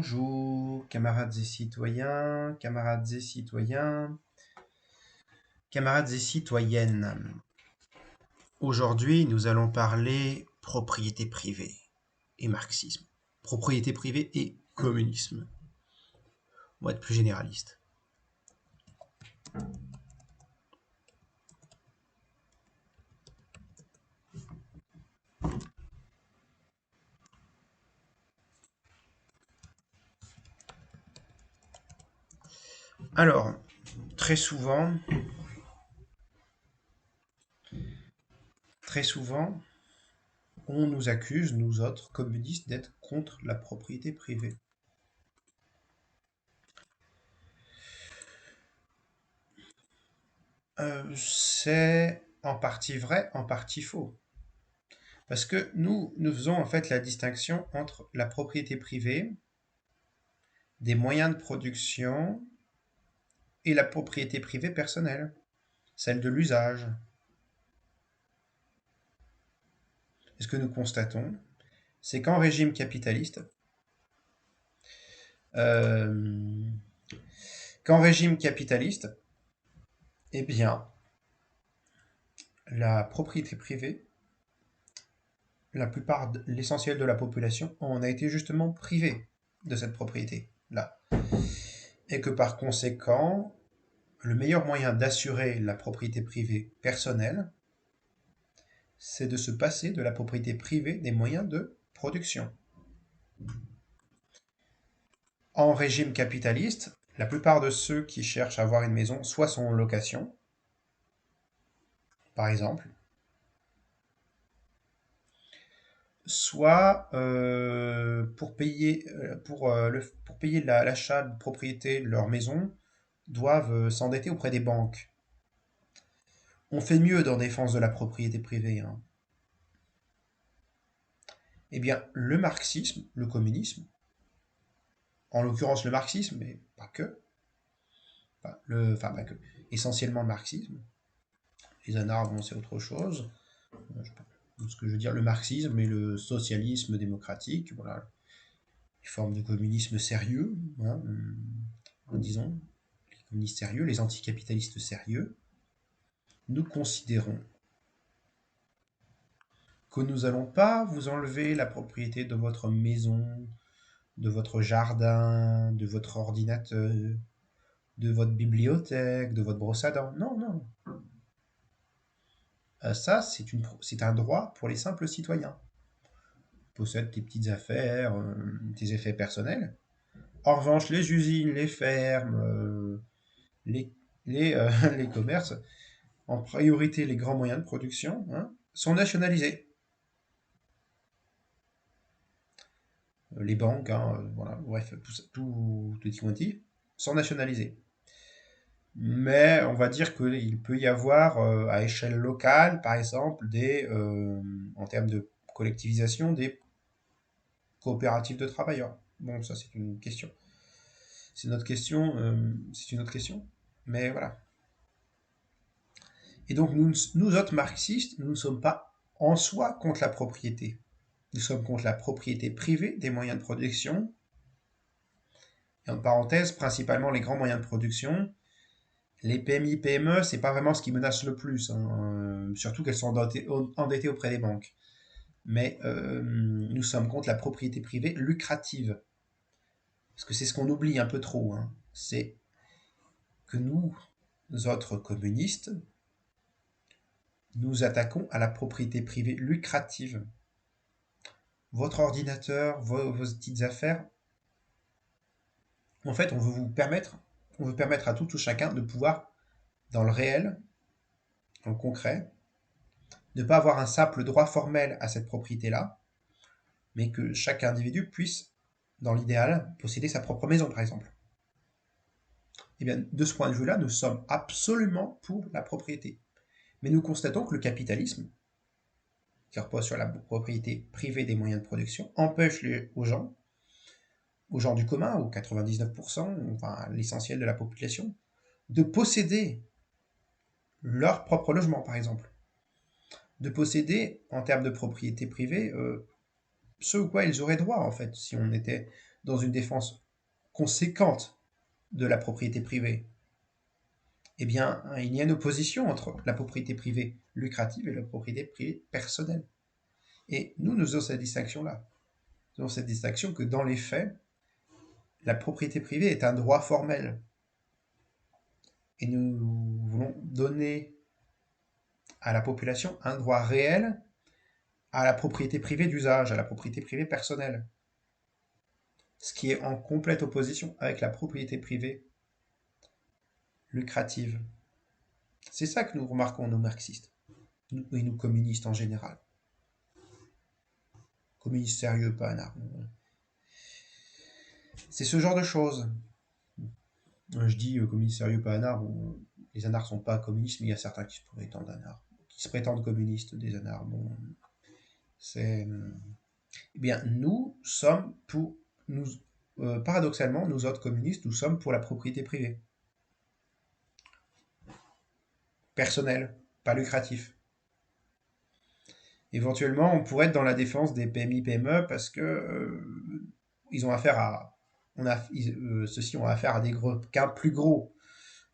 Bonjour, camarades et citoyens, camarades et citoyens, camarades et citoyennes. Aujourd'hui, nous allons parler propriété privée et marxisme. Propriété privée et communisme. On va être plus généraliste. Alors, très souvent, on nous accuse, nous autres communistes, d'être contre la propriété privée. C'est en partie vrai, en partie faux. Parce que nous faisons en fait la distinction entre la propriété privée, des moyens de production et la propriété privée personnelle, celle de l'usage. Et ce que nous constatons, c'est qu'en régime capitaliste, euh, eh bien, la propriété privée, l'essentiel de la population en a été justement privé de cette propriété-là. Et que par conséquent, le meilleur moyen d'assurer la propriété privée personnelle, c'est de se passer de la propriété privée des moyens de production. En régime capitaliste, la plupart de ceux qui cherchent à avoir une maison soit sont en location, par exemple, soit pour payer l'achat de propriété de leur maison, doivent s'endetter auprès des banques. On fait mieux dans défense de la propriété privée, hein. Eh bien, le marxisme, le communisme, en l'occurrence le marxisme, mais pas que, pas que, essentiellement le marxisme, les anards, bon, c'est autre chose. Ce que je veux dire, le marxisme et le socialisme démocratique, voilà, les formes de communisme sérieux, hein, disons, les communistes sérieux, les anticapitalistes sérieux, nous considérons que nous n'allons pas vous enlever la propriété de votre maison, de votre jardin, de votre ordinateur, de votre bibliothèque, de votre brosse à dents. Non, non. Ça, c'est un droit pour les simples citoyens. Possède tes petites affaires, tes effets personnels. En revanche, les usines, les fermes, les, les commerces, en priorité les grands moyens de production, hein, sont nationalisés. Les banques, hein, voilà, bref, tout petit quanti, sont nationalisés. Mais on va dire qu'il peut y avoir à échelle locale, par exemple, en termes de collectivisation, des coopératives de travailleurs. Bon, ça c'est une question. C'est notre question, c'est une autre question. Mais voilà. Et donc nous autres marxistes, nous ne sommes pas en soi contre la propriété. Nous sommes contre la propriété privée des moyens de production. Et en parenthèse, principalement les grands moyens de production. Les PMI, PME, c'est pas vraiment ce qui menace le plus, hein, surtout qu'elles sont endettées auprès des banques. Mais nous sommes contre la propriété privée lucrative. Parce que c'est ce qu'on oublie un peu trop, hein. C'est que nous autres communistes, nous attaquons à la propriété privée lucrative. Votre ordinateur, vos petites affaires, en fait, on veut permettre à tout ou chacun de pouvoir, dans le réel, dans le concret, ne pas avoir un simple droit formel à cette propriété-là, mais que chaque individu puisse, dans l'idéal, posséder sa propre maison, par exemple. Eh bien, de ce point de vue-là, nous sommes absolument pour la propriété. Mais nous constatons que le capitalisme, qui repose sur la propriété privée des moyens de production, empêche aux gens du commun, aux 99%, enfin l'essentiel de la population, de posséder leur propre logement, par exemple. De posséder, en termes de propriété privée, ce à quoi ils auraient droit, en fait, si on était dans une défense conséquente de la propriété privée, eh bien, il y a une opposition entre la propriété privée lucrative et la propriété privée personnelle. Et nous faisons cette distinction-là. Nous avons cette distinction que dans les faits, la propriété privée est un droit formel. Et nous voulons donner à la population un droit réel à la propriété privée d'usage, à la propriété privée personnelle. Ce qui est en complète opposition avec la propriété privée lucrative. C'est ça que nous remarquons, nous marxistes, et nous communistes en général. Communistes sérieux, pas anards. C'est ce genre de choses. Je dis communistes sérieux, pas anards. Bon, les anards sont pas communistes, mais il y a certains qui se prétendent anards, qui se prétendent communistes, des anards. Bon, c'est... Eh bien, nous sommes pour... Nous, paradoxalement, nous autres communistes, nous sommes pour la propriété privée. Personnelle, pas lucratif. Éventuellement, on pourrait être dans la défense des PMI-PME parce que ils ont affaire à... ceux-ci ont affaire à des cas plus gros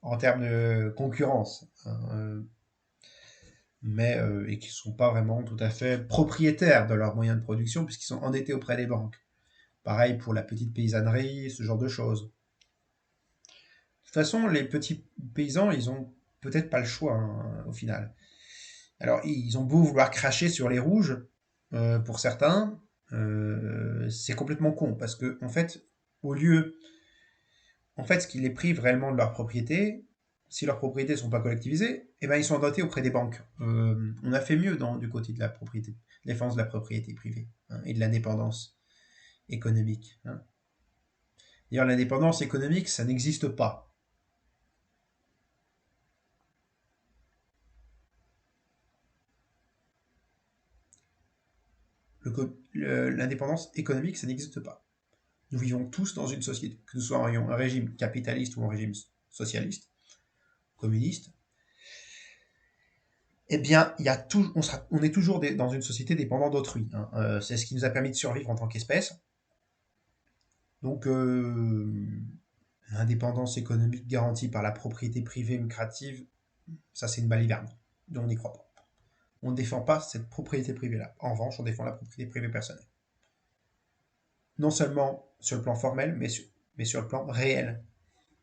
en termes de concurrence. Mais et qui ne sont pas vraiment tout à fait propriétaires de leurs moyens de production puisqu'ils sont endettés auprès des banques. Pareil pour la petite paysannerie, ce genre de choses. De toute façon, les petits paysans, ils ont peut-être pas le choix au final. Alors, ils ont beau vouloir cracher sur les rouges, pour certains, c'est complètement con parce que en fait, ce qui les prive réellement de leur propriété, si leurs propriétés ne sont pas collectivisées, eh ben, ils sont endettés auprès des banques. On a fait mieux du côté de la propriété, défense de la propriété privée et de l'indépendance économique. D'ailleurs, l'indépendance économique, ça n'existe pas. L'indépendance économique, ça n'existe pas. Nous vivons tous dans une société, que nous soyons un régime capitaliste ou un régime socialiste, communiste. Eh bien, on est toujours dans une société dépendant d'autrui. C'est ce qui nous a permis de survivre en tant qu'espèce. Donc, l'indépendance économique garantie par la propriété privée lucrative, ça c'est une baliverne. Donc on n'y croit pas. On ne défend pas cette propriété privée-là. En revanche, on défend la propriété privée personnelle. Non seulement sur le plan formel, mais sur le plan réel.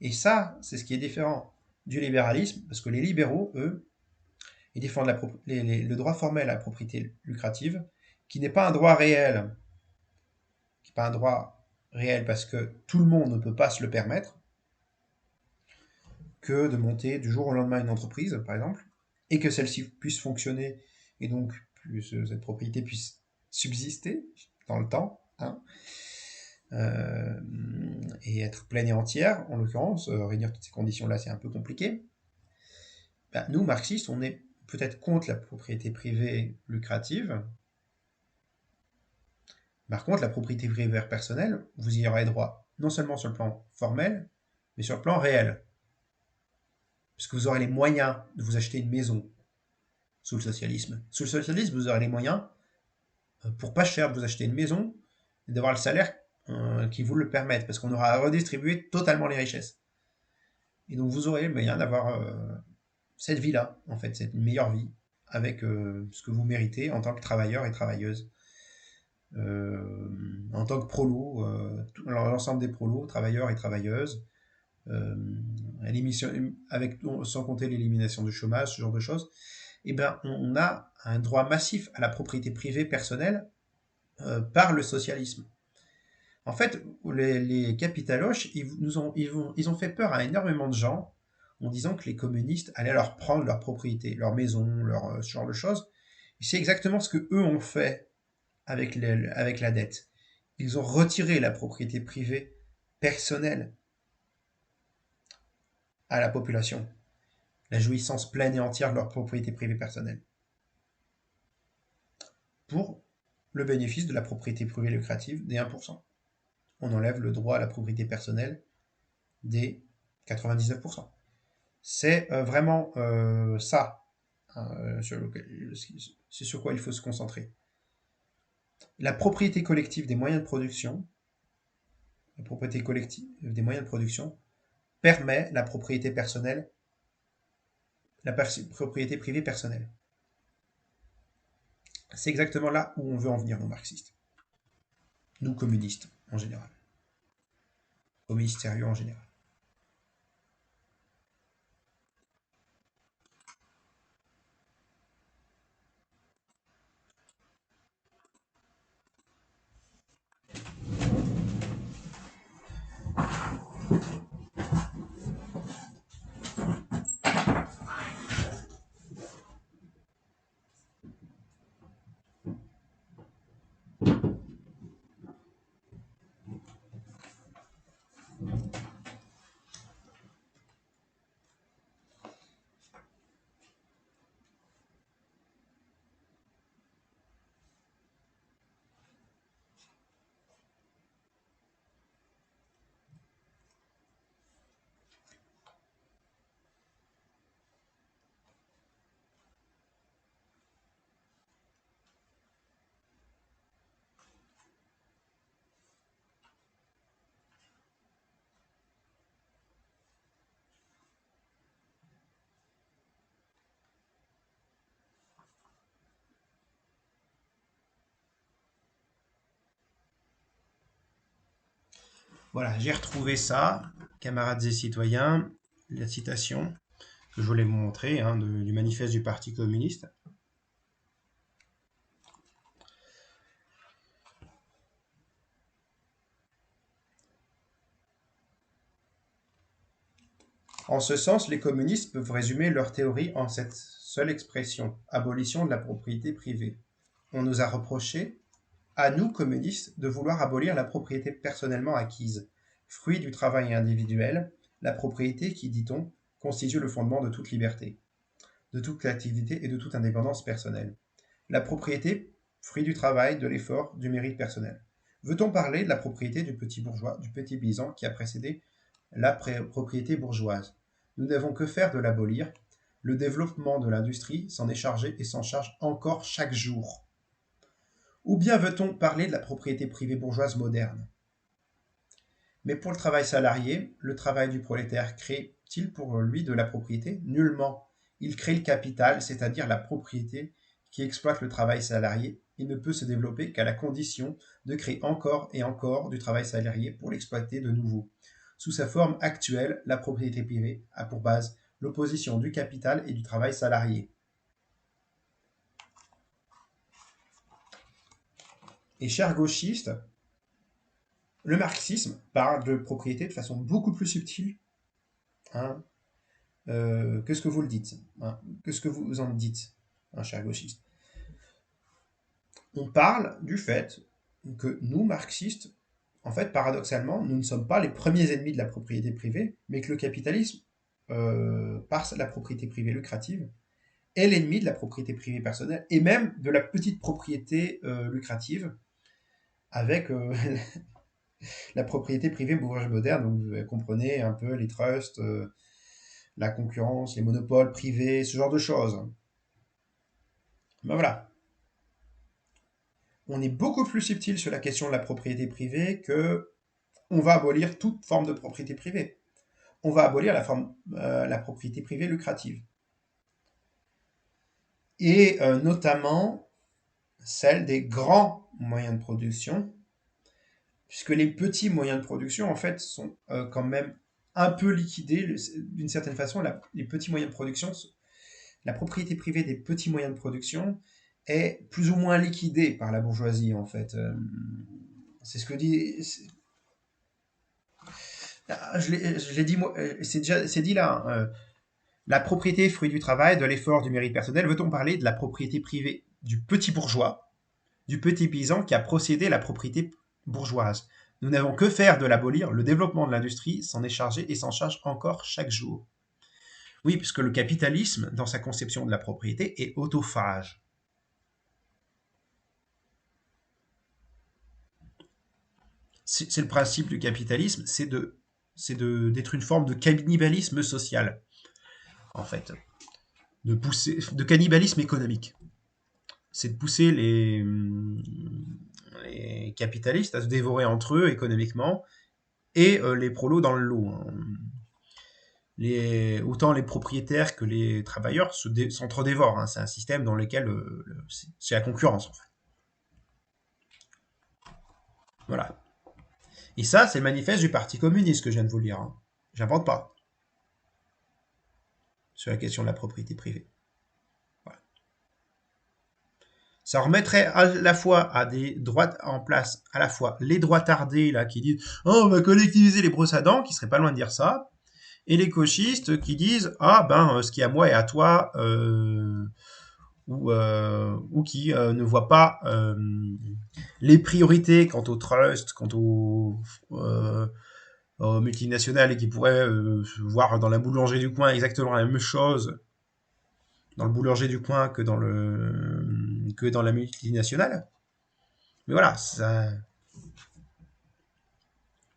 Et ça, c'est ce qui est différent du libéralisme, parce que les libéraux, eux, ils défendent le droit formel à la propriété lucrative, qui n'est pas un droit réel, qui n'est pas un droit réel parce que tout le monde ne peut pas se le permettre, que de monter du jour au lendemain une entreprise, par exemple, et que celle-ci puisse fonctionner, et donc cette propriété puisse subsister dans le temps, et être pleine et entière, en l'occurrence, réunir toutes ces conditions-là, c'est un peu compliqué. Ben, nous, marxistes, on est peut-être contre la propriété privée lucrative. Par contre, la propriété privée personnelle, vous y aurez droit non seulement sur le plan formel, mais sur le plan réel. Puisque vous aurez les moyens de vous acheter une maison sous le socialisme. Sous le socialisme, vous aurez les moyens, pour pas cher, de vous acheter une maison et d'avoir le salaire qui vous le permette, parce qu'on aura redistribué totalement les richesses. Et donc vous aurez le moyen d'avoir cette vie-là, en fait, cette meilleure vie, avec ce que vous méritez en tant que travailleur et travailleuse. En tant que prolo, l'ensemble des prolos, travailleurs et travailleuses, sans compter l'élimination du chômage, ce genre de choses, eh ben, on a un droit massif à la propriété privée personnelle par le socialisme. En fait, les capitaloches, ils ont fait peur à énormément de gens en disant que les communistes allaient leur prendre leur propriété, leur maison, ce genre de choses. Et c'est exactement ce que eux ont fait avec la dette. Ils ont retiré la propriété privée personnelle à la population, la jouissance pleine et entière de leur propriété privée personnelle, pour le bénéfice de la propriété privée lucrative des 1%. On enlève le droit à la propriété personnelle des 99%. C'est vraiment ça, c'est sur quoi il faut se concentrer. La propriété collective des moyens de production, propriété collective, des moyens de production, permet la propriété personnelle, la propriété privée personnelle. C'est exactement là où on veut en venir, nous marxistes. Nous communistes, en général. Communistes sérieux en général. Voilà, j'ai retrouvé ça, camarades et citoyens, la citation que je voulais vous montrer du manifeste du Parti communiste. En ce sens, les communistes peuvent résumer leur théorie en cette seule expression, abolition de la propriété privée. On nous a reproché, à nous communistes, de vouloir abolir la propriété personnellement acquise, fruit du travail individuel, la propriété qui, dit-on, constitue le fondement de toute liberté, de toute activité et de toute indépendance personnelle. La propriété, fruit du travail, de l'effort, du mérite personnel. Veut-on parler de la propriété du petit bourgeois, du petit paysan qui a précédé la propriété bourgeoise? Nous n'avons que faire de l'abolir. Le développement de l'industrie s'en est chargé et s'en charge encore chaque jour. Ou bien veut-on parler de la propriété privée bourgeoise moderne? Mais pour le travail salarié, le travail du prolétaire crée-t-il pour lui de la propriété? Nullement. Il crée le capital, c'est-à-dire la propriété qui exploite le travail salarié. Il ne peut se développer qu'à la condition de créer encore et encore du travail salarié pour l'exploiter de nouveau. Sous sa forme actuelle, la propriété privée a pour base l'opposition du capital et du travail salarié. Et chers gauchistes, le marxisme parle de propriété de façon beaucoup plus subtile hein, que ce que vous le dites, que ce que vous en dites, chers gauchistes. On parle du fait que nous, marxistes, en fait, paradoxalement, nous ne sommes pas les premiers ennemis de la propriété privée, mais que le capitalisme, par la propriété privée lucrative, est l'ennemi de la propriété privée personnelle et même de la petite propriété lucrative avec la propriété privée bourgeoise moderne. Donc, vous comprenez un peu les trusts, la concurrence, les monopoles privés, ce genre de choses. Ben voilà. On est beaucoup plus subtil sur la question de la propriété privée que on va abolir toute forme de propriété privée. On va abolir la propriété privée lucrative. Et notamment celle des grands moyens de production, puisque les petits moyens de production, en fait, sont quand même un peu liquidés. D'une certaine façon, les petits moyens de production, la propriété privée des petits moyens de production est plus ou moins liquidée par la bourgeoisie, en fait. C'est ce que dit... Je l'ai dit, moi, c'est dit là. La propriété, fruit du travail, de l'effort, du mérite personnel. Veut-on parler de la propriété privée du petit bourgeois, du petit paysan qui a procédé à la propriété bourgeoise? Nous n'avons que faire de l'abolir. Le développement de l'industrie s'en est chargé et s'en charge encore chaque jour. Oui, puisque le capitalisme, dans sa conception de la propriété, est autophage. C'est le principe du capitalisme, c'est d'être une forme de cannibalisme social, en fait, de cannibalisme économique. C'est de pousser les capitalistes à se dévorer entre eux économiquement et les prolos dans le lot, hein. Autant les propriétaires que les travailleurs s'entre-dévorent, hein. C'est un système dans lequel c'est la concurrence, en fait. Voilà. Et ça, c'est le manifeste du Parti communiste que je viens de vous lire, hein. J'invente pas sur la question de la propriété privée. Voilà. Ça remettrait à la fois à des droits en place, à la fois les droits tardés là qui disent oh, on va collectiviser les brosses à dents, qui serait pas loin de dire ça, et les gauchistes qui disent ah ben ce qui est à moi est à toi, ou qui ne voient pas les priorités quant au trust, quant aux multinationales et qui pourraient voir dans la boulangerie du coin exactement la même chose dans le boulanger du coin que dans la multinationale. Mais voilà, ça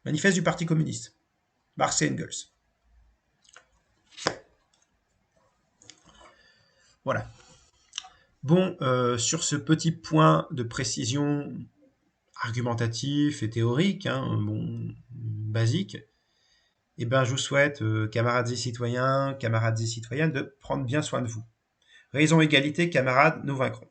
manifeste du Parti communiste. Marx et Engels. Voilà. Bon, sur ce petit point de précision argumentatif et théorique, hein, bon, basique, eh ben, je vous souhaite, camarades et citoyens, camarades et citoyennes, de prendre bien soin de vous. Raison égalité, camarades, nous vaincrons.